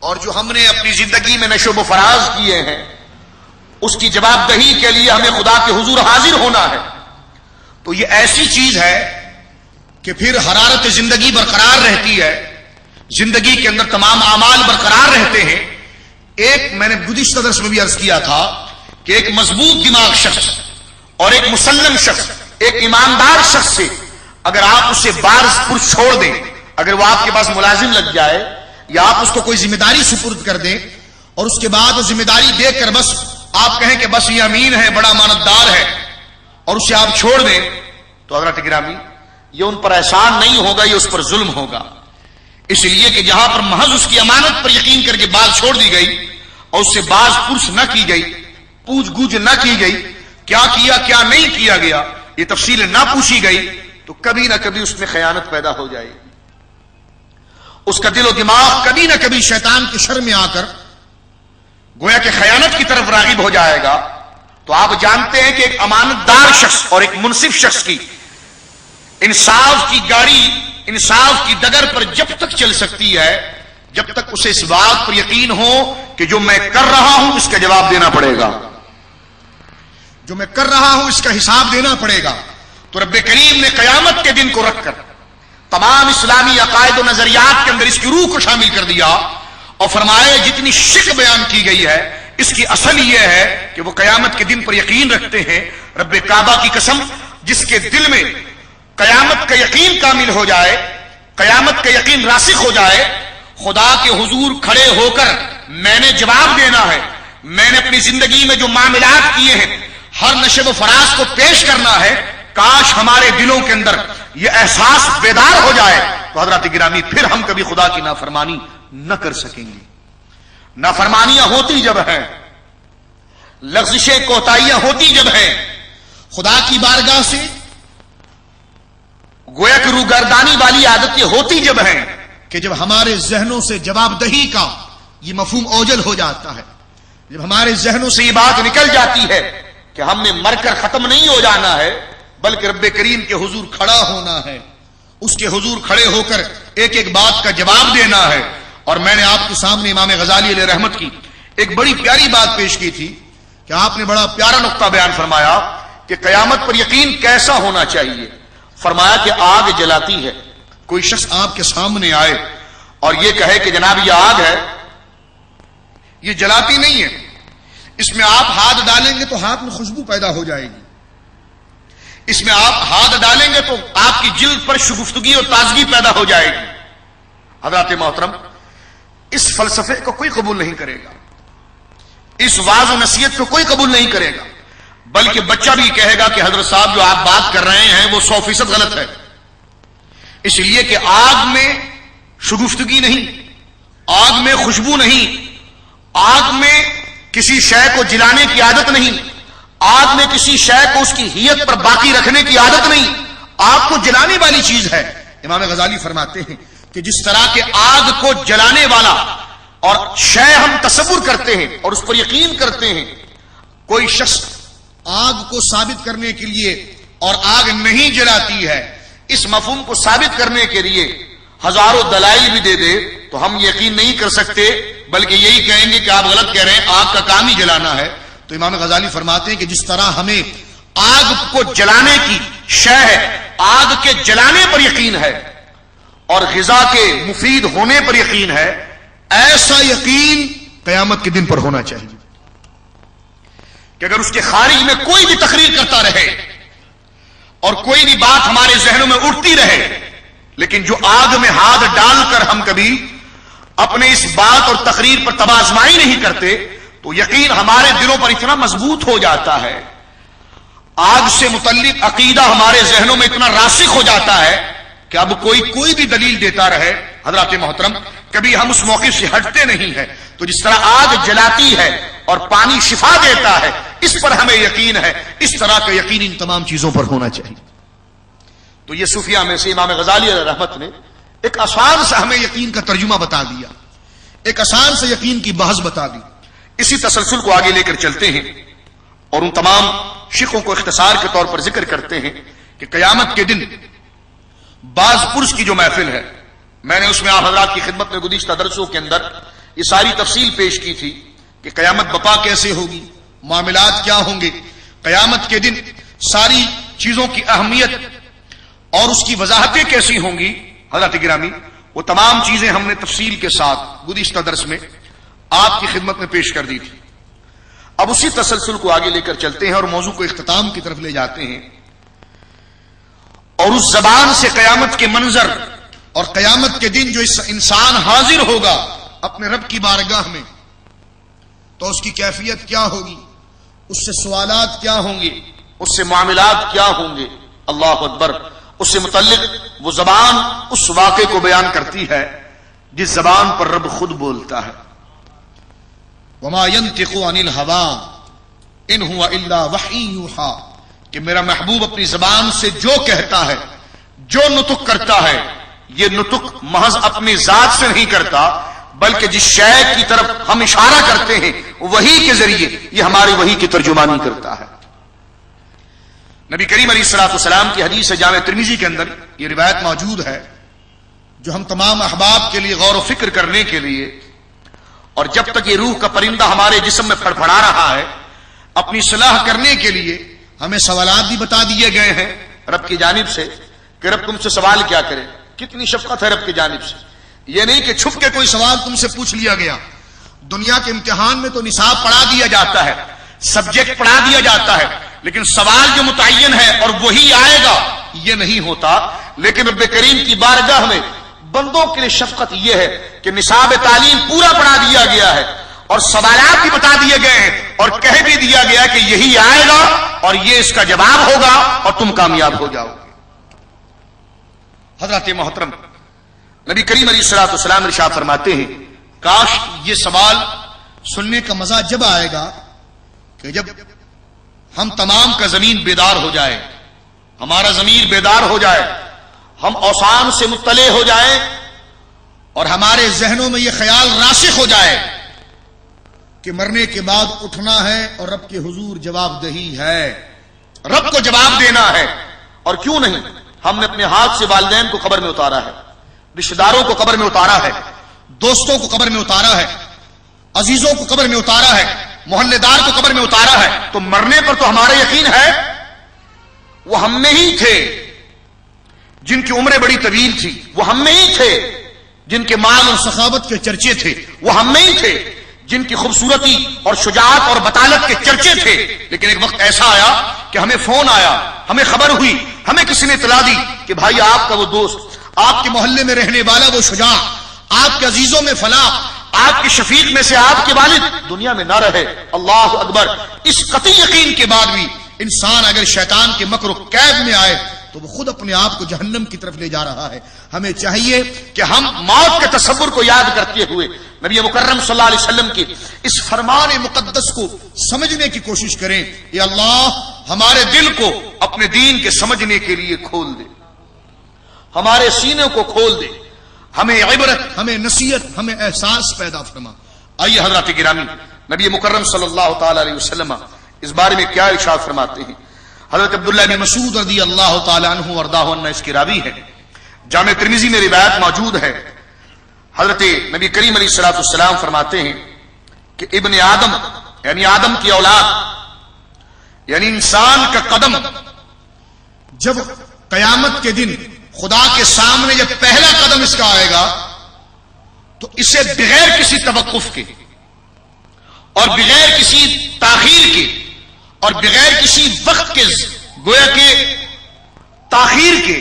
اور جو ہم نے اپنی زندگی میں نشو و فراز کیے ہیں اس کی جواب دہی کے لیے ہمیں خدا کے حضور حاضر ہونا ہے. تو یہ ایسی چیز ہے کہ پھر حرارت زندگی برقرار رہتی ہے، زندگی کے اندر تمام اعمال برقرار رہتے ہیں. ایک میں نے گزشتہ درس میں بھی عرض کیا تھا کہ ایک مضبوط دماغ شخص اور ایک مسلم شخص، ایک ایماندار شخص سے اگر آپ اسے بارز پر چھوڑ دیں، اگر وہ آپ کے پاس ملازم لگ جائے یا آپ اس کو کوئی ذمہ داری سپرد کر دیں اور اس کے بعد وہ ذمہ داری دے کر بس آپ کہیں کہ بس یہ امین ہے، بڑا امانتدار ہے، اور اسے آپ چھوڑ دیں، تو حضرات گرامی یہ ان پر احسان نہیں ہوگا، یہ اس پر ظلم ہوگا. اس لیے کہ جہاں پر محض اس کی امانت پر یقین کر کے بات چھوڑ دی گئی اور اس سے باز پرس نہ کی گئی، پوچھ گچھ نہ کی گئی، کیا کیا کیا نہیں کیا گیا، یہ تفصیل نہ پوچھی گئی، تو کبھی نہ کبھی اس میں خیانت پیدا ہو جائے گی. اس کا دل و دماغ کبھی نہ کبھی شیطان کے شر میں آ کر گویا کہ خیانت کی طرف راغب ہو جائے گا. تو آپ جانتے ہیں کہ ایک امانتدار شخص اور ایک منصف شخص کی انصاف کی گاڑی، انصاف کی ڈگر پر جب تک چل سکتی ہے جب تک اسے اس بات پر یقین ہو کہ جو میں کر رہا ہوں اس کا جواب دینا پڑے گا، جو میں کر رہا ہوں اس کا حساب دینا پڑے گا. تو رب کریم نے قیامت کے دن کو رکھ کر تمام اسلامی عقائد و نظریات کے اندر اس کی روح کو شامل کر دیا اور فرمایا جتنی شک بیان کی گئی ہے اس کی اصل یہ ہے کہ وہ قیامت کے دن پر یقین رکھتے ہیں. رب کعبہ کی قسم، جس کے دل میں قیامت کا یقین کامل ہو جائے، قیامت کا یقین راسخ ہو جائے، خدا کے حضور کھڑے ہو کر میں نے جواب دینا ہے، میں نے اپنی زندگی میں جو معاملات کیے ہیں ہر نشو و فراز کو پیش کرنا ہے، کاش ہمارے دلوں کے اندر یہ احساس بیدار ہو جائے تو حضرات گرامی پھر ہم کبھی خدا کی نافرمانی نہ کر سکیں گے. نافرمانیاں ہوتی جب ہیں، لغزشیں کوتاہیاں ہوتی جب ہیں، خدا کی بارگاہ سے گویا کہ روگردانی والی عادتیں ہوتی جب ہیں کہ جب ہمارے ذہنوں سے جواب دہی کا یہ مفہوم اوجل ہو جاتا ہے، جب ہمارے ذہنوں سے یہ بات نکل جاتی ہے کہ ہم نے مر کر ختم نہیں ہو جانا ہے بلکہ رب کریم کے حضور کھڑا ہونا ہے، اس کے حضور کھڑے ہو کر ایک ایک بات کا جواب دینا ہے. اور میں نے آپ کے سامنے امام غزالی علیہ رحمت کی ایک بڑی پیاری بات پیش کی تھی کہ آپ نے بڑا پیارا نقطہ بیان فرمایا کہ قیامت پر یقین کیسا ہونا چاہیے. فرمایا کہ آگ جلاتی ہے، کوئی شخص آپ کے سامنے آئے اور یہ کہے کہ جناب یہ آگ ہے، یہ جلاتی نہیں ہے، اس میں آپ ہاتھ ڈالیں گے تو ہاتھ میں خوشبو پیدا ہو جائے گی، اس میں آپ ہاتھ ڈالیں گے تو آپ کی جلد پر شگفتگی اور تازگی پیدا ہو جائے گی. حضرات محترم، اس فلسفے کو کوئی قبول نہیں کرے گا، اس واعظ و نصیحت کو کوئی قبول نہیں کرے گا، بلکہ بچہ بھی کہے گا کہ حضرت صاحب جو آپ بات کر رہے ہیں وہ 100% غلط ہے. اس لیے کہ آگ میں شگفتگی نہیں، آگ میں خوشبو نہیں، آگ میں کسی شے کو جلانے کی عادت نہیں، آگ میں کسی شے کو اس کی حیت پر باقی رکھنے کی عادت نہیں، آگ کو جلانے والی چیز ہے. امام غزالی فرماتے ہیں کہ جس طرح کے آگ کو جلانے والا اور شے ہم تصور کرتے ہیں اور اس پر یقین کرتے ہیں، کوئی شخص آگ کو ثابت کرنے کے لیے اور آگ نہیں جلاتی ہے اس مفہوم کو ثابت کرنے کے لیے ہزاروں دلائل بھی دے دے تو ہم یقین نہیں کر سکتے، بلکہ یہی کہیں گے کہ آپ غلط کہہ رہے ہیں، آگ کا کام ہی جلانا ہے. تو امام غزالی فرماتے ہیں کہ جس طرح ہمیں آگ کو جلانے کی شے ہے، آگ کے جلانے پر یقین ہے اور غذا کے مفید ہونے پر یقین ہے، ایسا یقین قیامت کے دن پر ہونا چاہیے کہ اگر اس کے خارج میں کوئی بھی تقریر کرتا رہے اور کوئی بھی بات ہمارے ذہنوں میں اٹھتی رہے، لیکن جو آگ میں ہاتھ ڈال کر ہم کبھی اپنے اس بات اور تقریر پر تبازمائی نہیں کرتے تو یقین ہمارے دلوں پر اتنا مضبوط ہو جاتا ہے، آگ سے متعلق عقیدہ ہمارے ذہنوں میں اتنا راسخ ہو جاتا ہے کہ اب کوئی بھی دلیل دیتا رہے حضرات محترم کبھی ہم اس موقف سے ہٹتے نہیں ہیں. تو جس طرح آگ جلاتی ہے اور پانی شفا دیتا ہے اس پر ہمیں یقین ہے، اس طرح کا یقین ان تمام چیزوں پر ہونا چاہیے. تو یہ صوفیہ میں سے امام غزالی علیہ رحمت نے ایک آسان سا ہمیں یقین کا ترجمہ بتا دیا، ایک آسان سے یقین کی بحث بتا دی. اسی تسلسل کو آگے لے کر چلتے ہیں اور ان تمام شقوں کو اختصار کے طور پر ذکر کرتے ہیں کہ قیامت کے دن بعض پرس کی جو محفل ہے، میں نے اس میں آپ حضرات کی خدمت میں گزشتہ درسوں کے اندر یہ ساری تفصیل پیش کی تھی کہ قیامت بپا کیسے ہوگی، معاملات کیا ہوں گے، قیامت کے دن ساری چیزوں کی اہمیت اور اس کی وضاحتیں کیسی ہوں گی۔ حضرات گرامی، وہ تمام چیزیں ہم نے تفصیل کے ساتھ گزشتہ درس میں آپ کی خدمت میں پیش کر دی تھی۔ اب اسی تسلسل کو آگے لے کر چلتے ہیں اور موضوع کو اختتام کی طرف لے جاتے ہیں، اور اس زبان سے قیامت کے منظر اور قیامت کے دن جو اس انسان حاضر ہوگا اپنے رب کی بارگاہ میں، تو اس کی کیفیت کیا ہوگی، اس سے سوالات کیا ہوں گے، اس سے معاملات کیا ہوں گے۔ اللہ اکبر، اس سے متعلق وہ زبان اس واقعے کو بیان کرتی ہے جس زبان پر رب خود بولتا ہے۔ وما ينطق عن الهوى ان هو الا وحی یوحی، کہ میرا محبوب اپنی زبان سے جو کہتا ہے، جو نطق کرتا ہے، یہ نطق محض اپنی ذات سے نہیں کرتا، بلکہ جس شے کی طرف ہم اشارہ کرتے ہیں وحی کے ذریعے یہ ہماری وحی کی ترجمانی کرتا ہے۔ نبی کریم علیہ الصلوۃ والسلام کی حدیث جامع ترمذی کے اندر یہ روایت موجود ہے، جو ہم تمام احباب کے لیے غور و فکر کرنے کے لیے، اور جب تک یہ روح کا پرندہ ہمارے جسم میں پھڑپھڑا رہا ہے، اپنی صلاح کرنے کے لیے ہمیں سوالات بھی بتا دیے گئے ہیں رب کی جانب سے کہ رب تم سے سوال کیا کرے۔ کتنی شفقت ہے رب کی جانب سے، یہ نہیں کہ چھپ کے کوئی سوال تم سے پوچھ لیا گیا۔ دنیا کے امتحان میں تو نصاب پڑھا دیا جاتا ہے، سبجیکٹ پڑھا دیا جاتا ہے، لیکن سوال جو متعین ہے اور وہی آئے گا یہ نہیں ہوتا۔ لیکن رب کریم کی بارگاہ میں بندوں کے لیے شفقت یہ ہے کہ نصاب تعلیم پورا پڑھا دیا گیا ہے اور سوالات بھی بتا دیے گئے ہیں اور کہہ بھی دیا گیا کہ یہی آئے گا اور یہ اس کا جواب ہوگا اور تم کامیاب ہو جاؤ گے۔ حضرت محترم، نبی کریم علیہ الصلوۃ والسلام ارشاد فرماتے ہیں، کاش یہ سوال سننے کا مزہ جب آئے گا کہ جب ہم تمام کا زمین بیدار ہو جائے، ہمارا ضمیر بیدار ہو جائے، ہم اوسان سے مطلع ہو جائیں اور ہمارے ذہنوں میں یہ خیال راسخ ہو جائے کہ مرنے کے بعد اٹھنا ہے اور رب کے حضور جواب دہی ہے، رب کو جواب دینا ہے۔ اور کیوں نہیں، ہم نے اپنے ہاتھ سے والدین کو قبر میں اتارا ہے، رشتہ داروں کو قبر میں اتارا ہے، دوستوں کو قبر میں اتارا ہے، عزیزوں کو قبر میں اتارا ہے، محلے دار کو قبر میں اتارا ہے۔ تو مرنے پر تو ہمارا یقین ہے وہ ہم میں ہی تھے جن کی عمریں بڑی طویل تھی، وہ ہم میں ہی تھے جن کے مال اور سخاوت کے چرچے تھے، وہ ہم میں ہی تھے جن کی خوبصورتی اور شجاعت اور بطالت کے چرچے تھے۔ لیکن ایک وقت ایسا آیا کہ ہمیں فون آیا، ہمیں خبر ہوئی، ہمیں کسی نے اطلاع دی کہ بھائی آپ کا وہ دوست، آپ کے محلے میں رہنے والا وہ شجاع، آپ کے عزیزوں میں فلاں، آپ کے شفیق میں سے آپ کے والد دنیا میں نہ رہے۔ اللہ اکبر، اس قطعی یقین کے بعد بھی انسان اگر شیطان کے مکر و کید میں آئے تو وہ خود اپنے آپ کو جہنم کی طرف لے جا رہا ہے۔ ہمیں چاہیے کہ ہم موت کے تصور کو یاد کرتے ہوئے نبی مکرم صلی اللہ علیہ وسلم کے اس فرمان مقدس کو سمجھنے کی کوشش کریں۔ یا اللہ ہمارے دل کو اپنے دین کے سمجھنے کے لیے کھول دے، ہمارے سینے کو کھول دے، ہمیں عبرت، ہمیں نصیحت، ہمیں احساس پیدا فرما۔ آئیے حضرات گرامی، نبی مکرم صلی اللہ تعالی علیہ وسلم اس بارے میں کیا ارشاد فرماتے ہیں۔ حضرت عبداللہ بن مسعود رضی اللہ تعالی عنہ وارضاہ عنہ اس کی راوی ہے، جامع ترمذی میں روایت موجود ہے۔ حضرت نبی کریم علیہ الصلوۃ والسلام فرماتے ہیں کہ ابن آدم یعنی آدم کی اولاد یعنی انسان کا قدم جب قیامت کے دن خدا کے سامنے جب پہلا قدم اس کا آئے گا تو اسے بغیر کسی توقف کے اور بغیر کسی تاخیر کے اور بغیر کسی وقت کے، گویا کہ تاخیر کے،